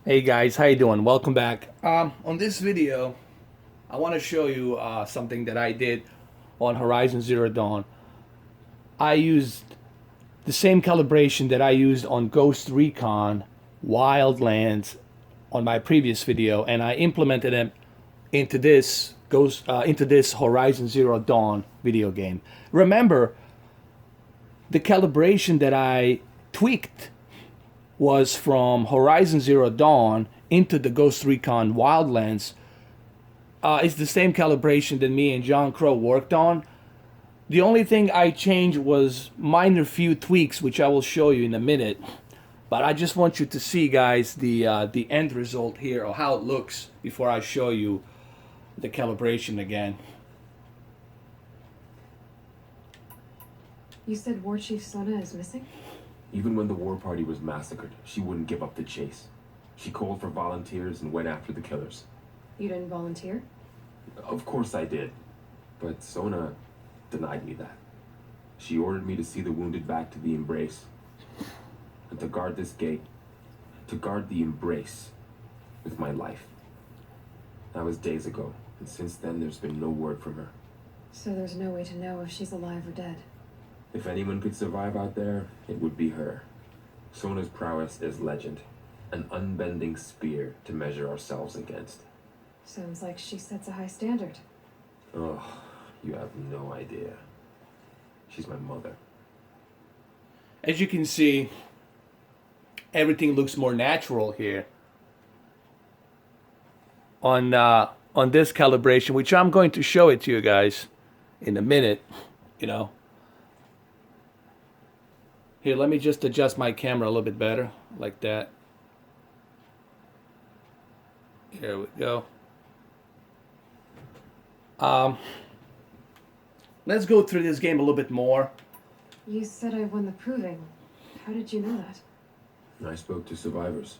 Hey guys, how you doing? Welcome back. On this video, I want to show you something that I did on Horizon Zero Dawn. I used the same calibration that I used on Ghost Recon Wildlands on my previous video, and I implemented it into this Horizon Zero Dawn video game. Remember, the calibration that I tweaked was from Horizon Zero Dawn into the Ghost Recon Wildlands. It's the same calibration that me and John Crow worked on. The only thing I changed was minor few tweaks, which I will show you in a minute. But I just want you to see, guys, the end result here, or how it looks before I show you the calibration again. You said War Chief Sona is missing? Even when the war party was massacred, she wouldn't give up the chase. She called for volunteers and went after the killers. You didn't volunteer? Of course I did. But Sona denied me that. She ordered me to see the wounded back to the Embrace. And to guard this gate. To guard the Embrace. With my life. That was days ago. And since then, there's been no word from her. So there's no way to know if she's alive or dead. If anyone could survive out there, it would be her. Sona's prowess is legend. An unbending spear to measure ourselves against. Sounds like she sets a high standard. Oh, you have no idea. She's my mother. As you can see, everything looks more natural here on this calibration, which I'm going to show it to you guys in a minute. Here, let me just adjust my camera a little bit better, like that. Here we go. Let's go through this game a little bit more. You said I won the proving. How did you know that? I spoke to survivors.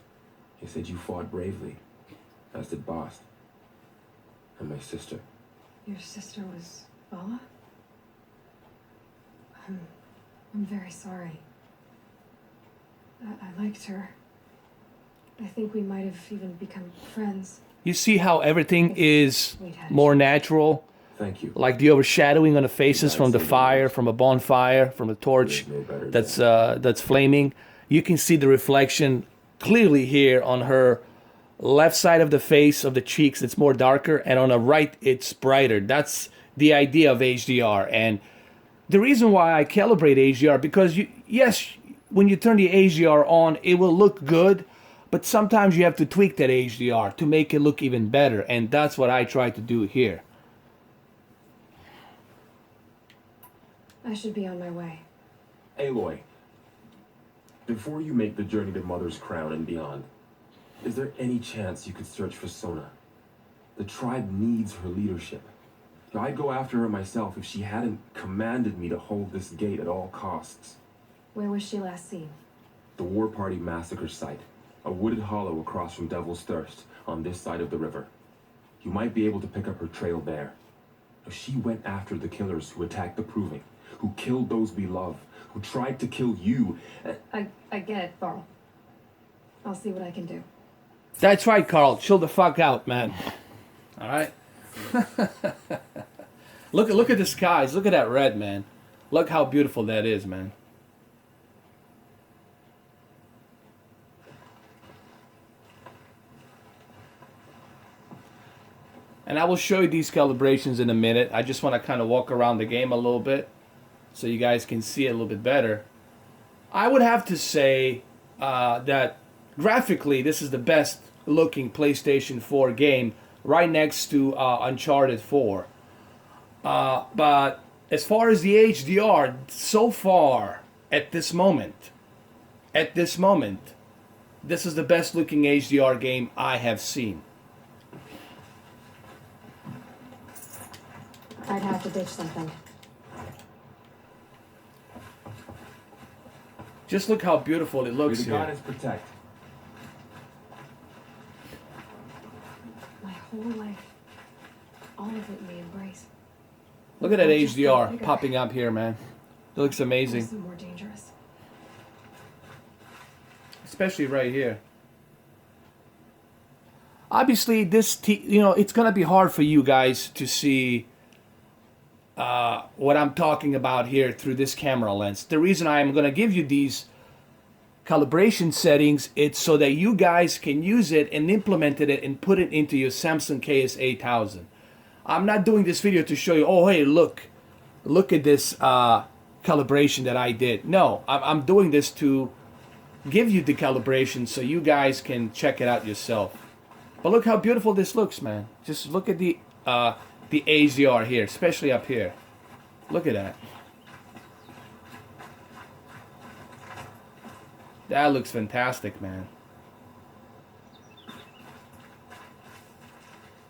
They said you fought bravely, as did Boss. And my sister. Your sister was Bala? I'm very sorry. I liked her. I think we might have even become friends. You see how everything is more natural? Thank you. Like the overshadowing on the faces from the fire, from a bonfire, from a torch that's flaming. You can see the reflection clearly here on her left side of the face, of the cheeks. It's more darker, and on the right it's brighter. That's the idea of HDR. And the reason why I calibrate HDR, because yes, when you turn the HDR on, it will look good, but sometimes you have to tweak that HDR to make it look even better, and that's what I try to do here. I should be on my way. Aloy, before you make the journey to Mother's Crown and beyond, is there any chance you could search for Sona? The tribe needs her leadership. I'd go after her myself if she hadn't commanded me to hold this gate at all costs. Where was she last seen? The war party massacre site. A wooded hollow across from Devil's Thirst, on this side of the river. You might be able to pick up her trail there. She went after the killers who attacked the Proving, who killed those we love, who tried to kill you. I get it, Varl. I'll see what I can do. That's right, Carl. Chill the fuck out, man. All right. Look at the skies. Look at that red, man. Look how beautiful that is, man. And I will show you these calibrations in a minute. I just want to kind of walk around the game a little bit so you guys can see it a little bit better. I would have to say that graphically, this is the best looking PlayStation 4 game, right next to Uncharted 4. But as far as the HDR, so far, at this moment, this is the best looking HDR game I have seen. I'd have to ditch something. Just look how beautiful it looks May the here. goddess protect. My whole life. All of it in the Embrace. Look at that It just got HDR bigger. popping up here, man. It looks amazing. This is more dangerous. Especially right here. Obviously, it's gonna be hard for you guys to see what I'm talking about here through this camera lens. The reason I'm gonna give you these calibration settings, it's so that you guys can use it and implement it and put it into your Samsung KS8000. I'm not doing this video to show you, oh hey, look at this calibration that I did. No, I'm doing this to give you the calibration so you guys can check it out yourself. But look how beautiful this looks, man. Just look at the HDR here, especially up here. Look at that. That looks fantastic, man.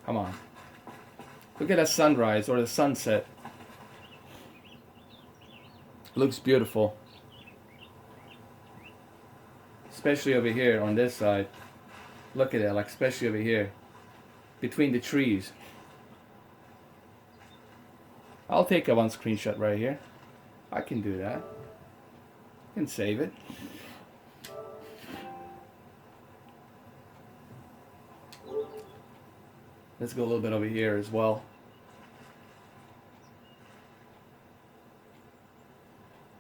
Come on. Look at that sunrise or the sunset. Looks beautiful. Especially over here on this side. Look at that, like especially over here. Between the trees. I'll take one screenshot right here. I can do that. I can save it. Let's go a little bit over here as well.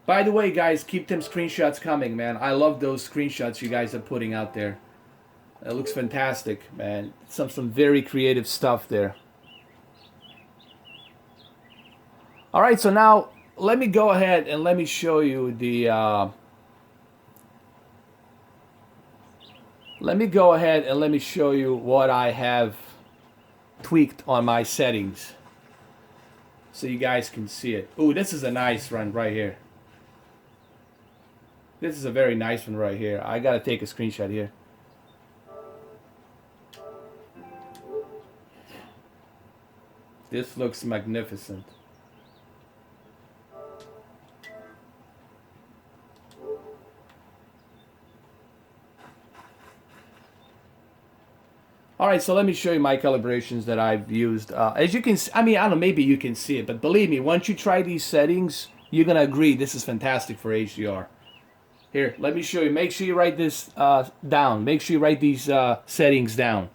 By the way, guys, keep them screenshots coming, man. I love those screenshots you guys are putting out there. It looks fantastic, man. Some very creative stuff there. All right, so now let me go ahead and let me show you the. Let me go ahead and let me show you what I have tweaked on my settings, so you guys can see it. Ooh, this is a nice one right here. This is a very nice one right here. I gotta take a screenshot here. This looks magnificent. Alright, so let me show you my calibrations that I've used. As you can see, I mean, I don't know, maybe you can see it, but believe me, once you try these settings, you're going to agree this is fantastic for HDR. Here, let me show you. Make sure you write this down. Make sure you write these settings down.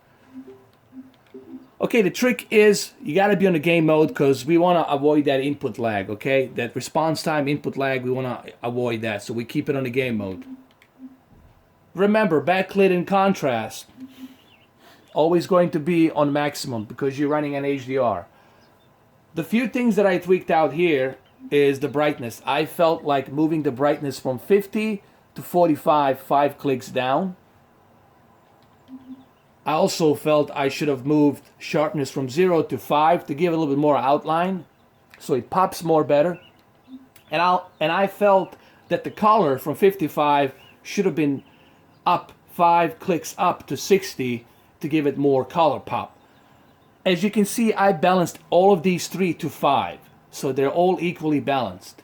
Okay, the trick is you got to be on the game mode because we want to avoid that input lag, okay? That response time input lag, we want to avoid that, so we keep it on the game mode. Remember, backlit and contrast. Always going to be on maximum because you're running an HDR. The few things that I tweaked out here is the brightness. I felt like moving the brightness from 50 to 45, 5 clicks down. I also felt I should have moved sharpness from 0 to 5 to give a little bit more outline so it pops more better. And I felt that the color from 55 should have been up 5 clicks up to 60 to give it more color pop. As you can see, I balanced all of these 3 to 5, so they're all equally balanced.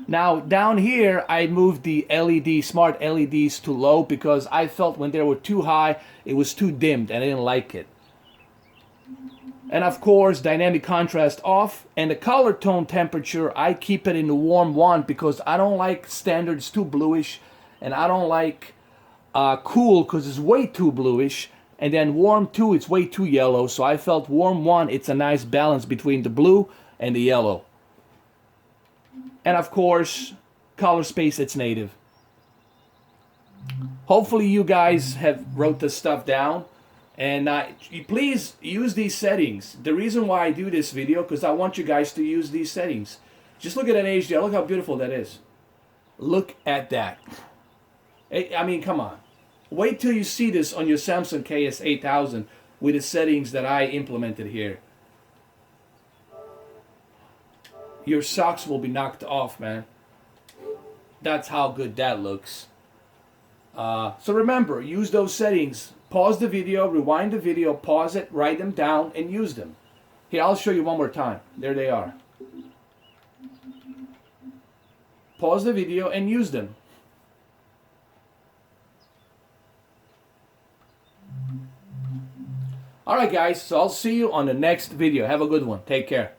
Now down here I moved the smart LEDs to low because I felt when they were too high it was too dimmed and I didn't like it. And of course dynamic contrast off, and the color tone temperature I keep it in the warm 1 because I don't like standards too bluish, and I don't like cool because it's way too bluish, and then warm 2 it's way too yellow, so I felt warm 1 it's a nice balance between the blue and the yellow. And of course color space it's native. Hopefully you guys have wrote this stuff down, and please use these settings. The reason why I do this video because I want you guys to use these settings. Just look at that HDR. Look how beautiful that is. Look at that. I mean, come on. Wait till you see this on your Samsung KS8000 with the settings that I implemented here. Your socks will be knocked off, man. That's how good that looks. So remember, use those settings. Pause the video, rewind the video, pause it, write them down, and use them. Here, I'll show you one more time. There they are. Pause the video and use them. Alright guys, so I'll see you on the next video. Have a good one. Take care.